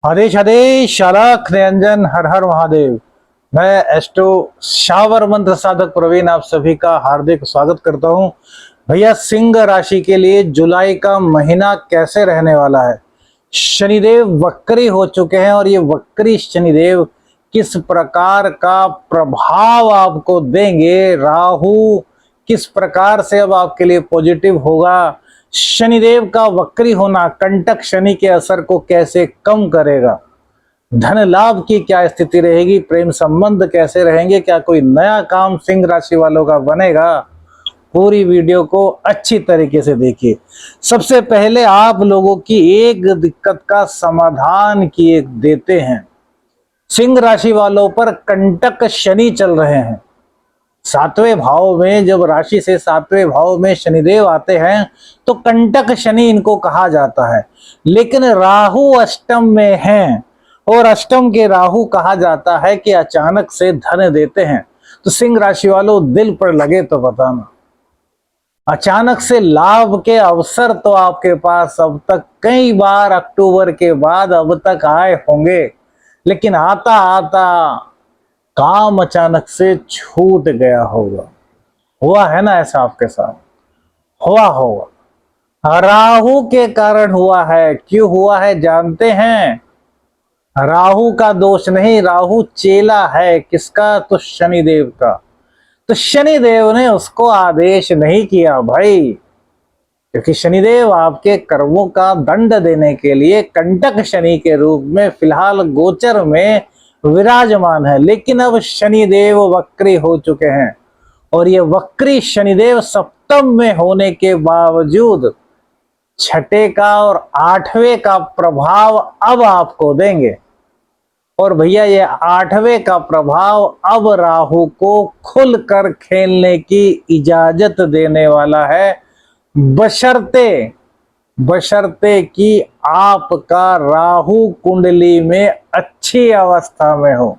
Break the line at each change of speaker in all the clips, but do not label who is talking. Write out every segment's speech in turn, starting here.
आदेश आदेश अलख निरंजन हर हर महादेव। मैं astro shower मंत्र साधक प्रवीण आप सभी का हार्दिक स्वागत करता हूं। भैया, सिंह राशि के लिए जुलाई का महीना कैसे रहने वाला है। शनिदेव वक्री हो चुके हैं और ये वक्री शनिदेव किस प्रकार का प्रभाव आपको देंगे, राहु किस प्रकार से अब आपके लिए पॉजिटिव होगा, शनिदेव का वक्री होना कंटक शनि के असर को कैसे कम करेगा, धन लाभ की क्या स्थिति रहेगी, प्रेम संबंध कैसे रहेंगे, क्या कोई नया काम सिंह राशि वालों का बनेगा। पूरी वीडियो को अच्छी तरीके से देखिए। सबसे पहले आप लोगों की एक दिक्कत का समाधान किए देते हैं। सिंह राशि वालों पर कंटक शनि चल रहे हैं। सातवें भाव में जब राशि से सातवें भाव में शनिदेव आते हैं तो कंटक शनि इनको कहा जाता है। लेकिन राहु अष्टम में हैं और अष्टम के राहु कहा जाता है कि अचानक से धन देते हैं। तो सिंह राशि वालों, दिल पर लगे तो बताना, अचानक से लाभ के अवसर तो आपके पास अब तक कई बार अक्टूबर के बाद अब तक आए होंगे, लेकिन आता आता काम अचानक से छूट गया होगा। हुआ है ना ऐसा आपके साथ? हुआ होगा। राहु के कारण हुआ है। क्यों हुआ है जानते हैं? राहु का दोष नहीं, राहु चेला है किसका? तो शनिदेव का। तो शनिदेव ने उसको आदेश नहीं किया भाई, क्योंकि शनिदेव आपके कर्मों का दंड देने के लिए कंटक शनि के रूप में फिलहाल गोचर में विराजमान है। लेकिन अब शनिदेव वक्री हो चुके हैं और ये वक्री शनिदेव सप्तम में होने के बावजूद छठे का और आठवें का प्रभाव अब आपको देंगे। और भैया, ये आठवें का प्रभाव अब राहु को खुलकर खेलने की इजाजत देने वाला है, बशर्ते कि आपका राहु कुंडली में अच्छी अवस्था में हो।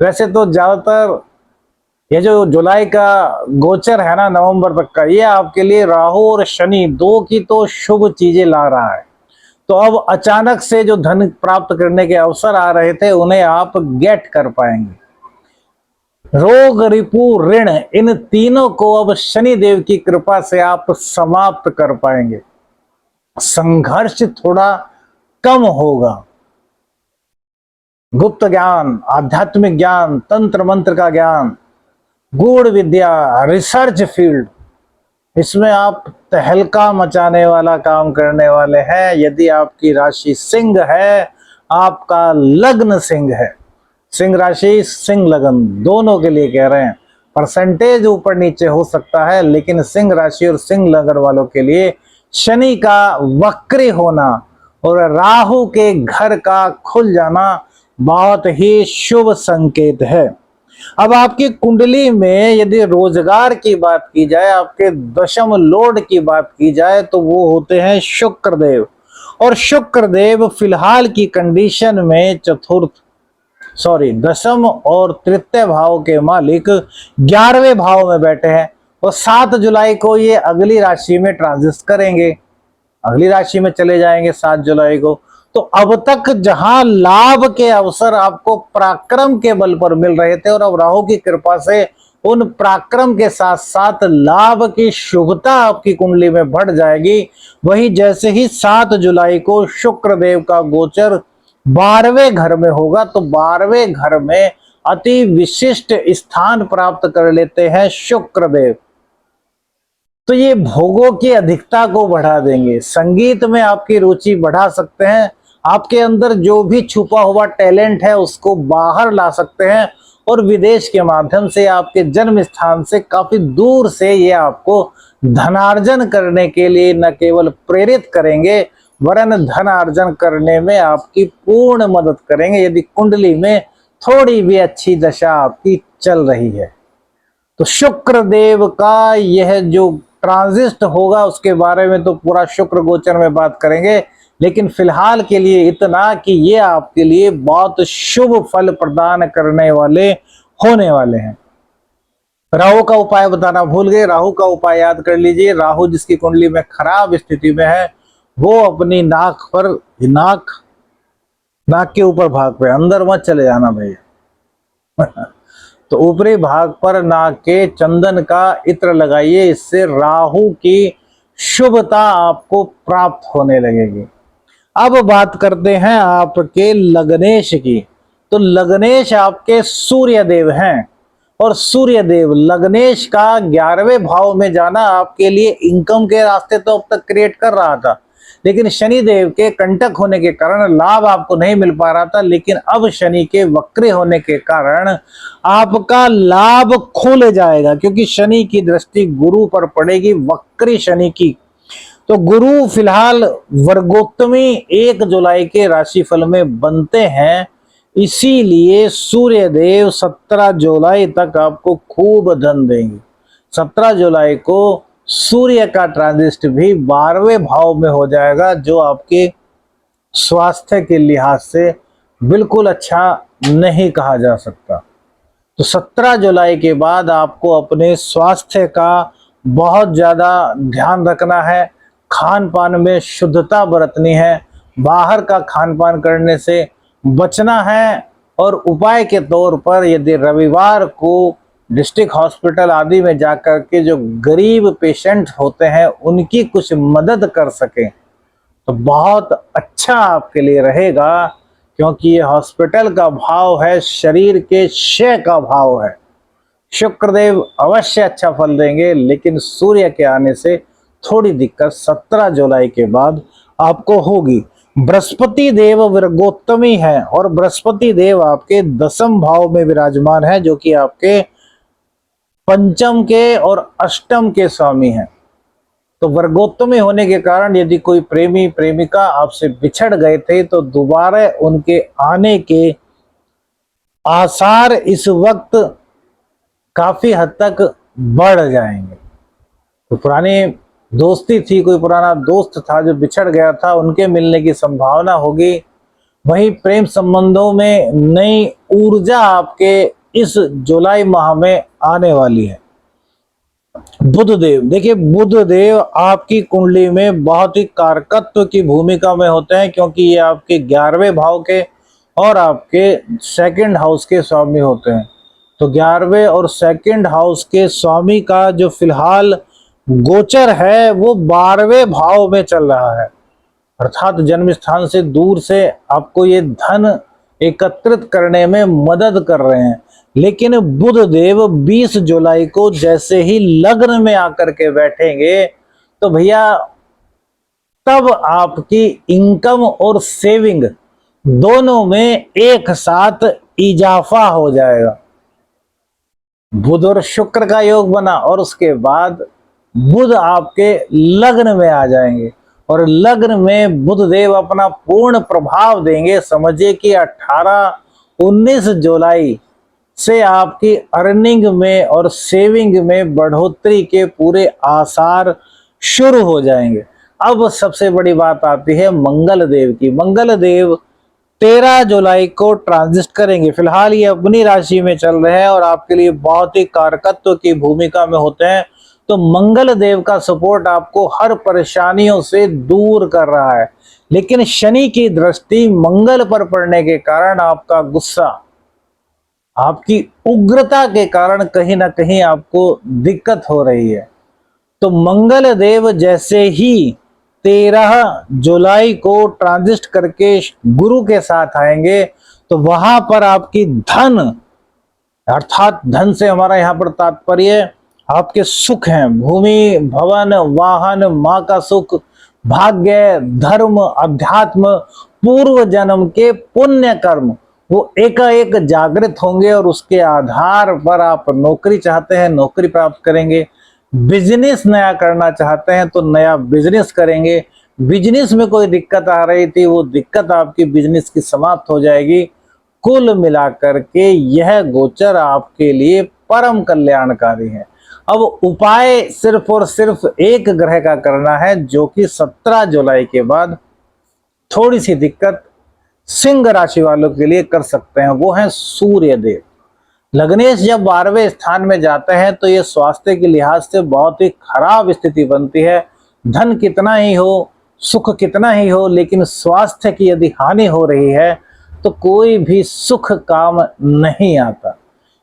वैसे तो ज्यादातर ये जो जुलाई का गोचर है ना, नवंबर तक का, ये आपके लिए राहु और शनि दो की तो शुभ चीजें ला रहा है। तो अब अचानक से जो धन प्राप्त करने के अवसर आ रहे थे उन्हें आप गेट कर पाएंगे। रोग, रिपु, ऋण, इन तीनों को अब शनि देव की कृपा से आप समाप्त कर पाएंगे। संघर्ष थोड़ा कम होगा। गुप्त ज्ञान, आध्यात्मिक ज्ञान, तंत्र मंत्र का ज्ञान, गूढ़ विद्या, रिसर्च फील्ड, इसमें आप तहलका मचाने वाला काम करने वाले हैं। यदि आपकी राशि सिंह है, आपका लग्न सिंह है, सिंह राशि सिंह लग्न दोनों के लिए कह रहे हैं। परसेंटेज ऊपर नीचे हो सकता है, लेकिन सिंह राशि और सिंह लग्न वालों के लिए शनि का वक्री होना और राहु के घर का खुल जाना बहुत ही शुभ संकेत है। अब आपकी कुंडली में यदि रोजगार की बात की जाए, आपके दशम लॉर्ड की बात की जाए, तो वो होते हैं शुक्रदेव। और शुक्रदेव फिलहाल की कंडीशन में दशम और तृतीय भाव के मालिक 11वें भाव में बैठे हैं और 7 जुलाई को ये अगली राशि में ट्रांजिट करेंगे, अगली राशि में चले जाएंगे 7 जुलाई को। तो अब तक जहां लाभ के अवसर आपको पराक्रम के बल पर मिल रहे थे और अब राहु की कृपा से उन पराक्रम के साथ साथ लाभ की शुभता आपकी कुंडली में बढ़ जाएगी। वही जैसे ही 7 जुलाई को शुक्रदेव का गोचर 12वें घर में होगा, तो 12वें घर में अति विशिष्ट स्थान प्राप्त कर लेते हैं शुक्रदेव। तो ये भोगों की अधिकता को बढ़ा देंगे। संगीत में आपकी रुचि बढ़ा सकते हैं। आपके अंदर जो भी छुपा हुआ टैलेंट है उसको बाहर ला सकते हैं और विदेश के माध्यम से आपके जन्म स्थान से काफी दूर से ये आपको धनार्जन करने के लिए न केवल प्रेरित करेंगे, वरन धनार्जन करने में आपकी पूर्ण मदद करेंगे, यदि कुंडली में थोड़ी भी अच्छी दशा आपकी चल रही है। तो शुक्रदेव का यह जो ट्रांजिट होगा उसके बारे में तो पूरा शुक्र गोचर में बात करेंगे, लेकिन फिलहाल के लिए इतना कि ये आपके लिए बहुत शुभ फल प्रदान करने वाले होने वाले हैं। राहु का उपाय बताना भूल गए। राहु का उपाय याद कर लीजिए। राहु जिसकी कुंडली में खराब स्थिति में है वो अपनी नाक नाक के ऊपर भाग पे, अंदर मत चले जाना भैया। तो ऊपरी भाग पर नाक के चंदन का इत्र लगाइए, इससे राहु की शुभता आपको प्राप्त होने लगेगी। अब बात करते हैं आपके लग्नेश की। तो लग्नेश आपके सूर्य देव हैं, और सूर्य देव लग्नेश का 11वें भाव में जाना आपके लिए इनकम के रास्ते तो अब तक क्रिएट कर रहा था, लेकिन शनि देव के कंटक होने के कारण लाभ आपको नहीं मिल पा रहा था। लेकिन अब शनि के वक्री होने के कारण आपका लाभ खुल जाएगा, क्योंकि शनि की दृष्टि गुरु पर पड़ेगी, वक्री शनि की। तो गुरु फिलहाल वर्गोत्तमी 1 जुलाई के राशिफल में बनते हैं, इसीलिए सूर्य देव 17 जुलाई तक आपको खूब धन देंगे। 17 जुलाई को सूर्य का ट्रांजिट भी 12वें भाव में हो जाएगा, जो आपके स्वास्थ्य के लिहाज से बिल्कुल अच्छा नहीं कहा जा सकता। तो 17 जुलाई के बाद आपको अपने स्वास्थ्य का बहुत ज़्यादा ध्यान रखना है, खान पान में शुद्धता बरतनी है, बाहर का खान पान करने से बचना है। और उपाय के तौर पर यदि रविवार को डिस्ट्रिक्ट हॉस्पिटल आदि में जाकर के जो गरीब पेशेंट होते हैं उनकी कुछ मदद कर सकें तो बहुत अच्छा आपके लिए रहेगा, क्योंकि ये हॉस्पिटल का भाव है, शरीर के क्षय का भाव है। शुक्रदेव अवश्य अच्छा फल देंगे, लेकिन सूर्य के आने से थोड़ी दिक्कत 17 जुलाई के बाद आपको होगी। बृहस्पति देव वर्गोत्तमी है, और बृहस्पति देव आपके 10वें भाव में विराजमान है, जो कि आपके पंचम के और अष्टम के स्वामी हैं। तो वर्गोत्तमी होने के कारण यदि कोई प्रेमी प्रेमिका आपसे बिछड़ गए थे तो दोबारा उनके आने के आसार इस वक्त काफी हद तक बढ़ जाएंगे। तो पुरानी दोस्ती थी, कोई पुराना दोस्त था जो बिछड़ गया था, उनके मिलने की संभावना होगी। वहीं प्रेम संबंधों में नई ऊर्जा आपके इस जुलाई माह में आने वाली है। बुध देव, देखिए बुध देव आपकी कुंडली में बहुत ही कारकत्व की भूमिका में होते हैं, क्योंकि ये आपके 11वें भाव के और आपके 2nd हाउस के स्वामी होते हैं। तो 11वें और 2nd हाउस के स्वामी का जो फिलहाल गोचर है वो 12वें भाव में चल रहा है, अर्थात जन्म स्थान से दूर से आपको ये धन एकत्रित करने में मदद कर रहे हैं। लेकिन बुध देव 20 जुलाई को जैसे ही लग्न में आकर के बैठेंगे तो भैया तब आपकी इनकम और सेविंग दोनों में एक साथ इजाफा हो जाएगा। बुध और शुक्र का योग बना और उसके बाद बुध आपके लग्न में आ जाएंगे, और लग्न में बुध देव अपना पूर्ण प्रभाव देंगे। समझिए कि 18-19 जुलाई से आपकी अर्निंग में और सेविंग में बढ़ोतरी के पूरे आसार शुरू हो जाएंगे। अब सबसे बड़ी बात आती है मंगल देव की। मंगल देव 13 जुलाई को ट्रांजिट करेंगे। फिलहाल ये अपनी राशि में चल रहे हैं और आपके लिए बहुत ही कारकत्व की भूमिका में होते हैं। तो मंगल देव का सपोर्ट आपको हर परेशानियों से दूर कर रहा है, लेकिन शनि की दृष्टि मंगल पर पड़ने के कारण आपका गुस्सा, आपकी उग्रता के कारण कहीं ना कहीं आपको दिक्कत हो रही है। तो मंगल देव जैसे ही 13 जुलाई को ट्रांजिट करके गुरु के साथ आएंगे तो वहां पर आपकी धन, अर्थात धन से हमारा यहाँ पर तात्पर्य आपके सुख हैं, भूमि भवन वाहन, माँ का सुख, भाग्य, धर्म, अध्यात्म, पूर्व जन्म के पुण्य कर्म वो एकाएक जागृत होंगे, और उसके आधार पर आप नौकरी चाहते हैं नौकरी प्राप्त करेंगे, बिजनेस नया करना चाहते हैं तो नया बिजनेस करेंगे, बिजनेस में कोई दिक्कत आ रही थी वो दिक्कत आपकी बिजनेस की समाप्त हो जाएगी। कुल मिलाकर के यह गोचर आपके लिए परम कल्याणकारी है। अब उपाय सिर्फ और सिर्फ एक ग्रह का करना है, जो कि 17 जुलाई के बाद थोड़ी सी दिक्कत सिंह राशि वालों के लिए कर सकते हैं, वो है सूर्य देव। लग्नेश जब 12वें स्थान में जाते हैं तो ये स्वास्थ्य के लिहाज से बहुत ही खराब स्थिति बनती है। धन कितना ही हो, सुख कितना ही हो, लेकिन स्वास्थ्य की यदि हानि हो रही है तो कोई भी सुख काम नहीं आता।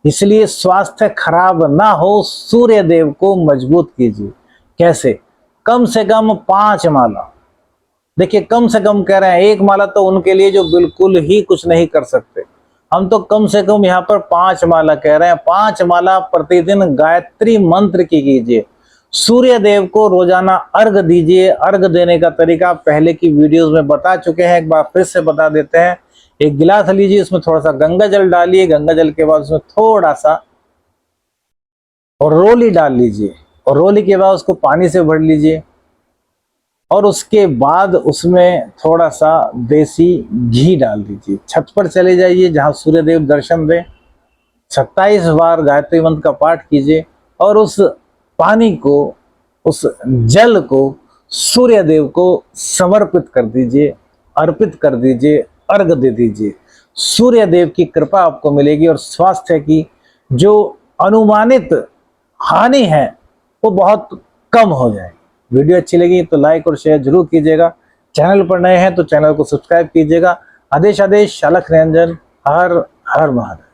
इसलिए स्वास्थ्य खराब ना हो, सूर्य देव को मजबूत कीजिए। कैसे? कम से कम 5 माला। देखिए, कम से कम कह रहे हैं, 1 माला तो उनके लिए जो बिल्कुल ही कुछ नहीं कर सकते। हम तो कम से कम यहाँ पर 5 माला कह रहे हैं। 5 माला प्रतिदिन गायत्री मंत्र की कीजिए। सूर्य देव को रोजाना अर्घ दीजिए। अर्घ देने का तरीका पहले की वीडियोस में बता चुके हैं, एक बार फिर से बता देते हैं। एक गिलास लीजिए, उसमें थोड़ा सा गंगा जल डालिए। गंगा जल के बाद उसमें थोड़ा सा और रोली डाल लीजिए, और रोली के बाद उसको पानी से भर लीजिए, और उसके बाद उसमें थोड़ा सा देसी घी डाल दीजिए। छत पर चले जाइए जहां सूर्य देव दर्शन दें। 27 बार गायत्री मंत्र का पाठ कीजिए, और उस पानी को, उस जल को सूर्य देव को समर्पित कर दीजिए, अर्पित कर दीजिए, अर्घ दे दीजिए। सूर्य देव की कृपा आपको मिलेगी, और स्वास्थ्य की जो अनुमानित हानि है वो बहुत कम हो जाएगी। वीडियो अच्छी लगी तो लाइक और शेयर जरूर कीजिएगा। चैनल पर नए हैं तो चैनल को सब्सक्राइब कीजिएगा। आदेश आदेश, अलख निरंजन, हर हर महादेव।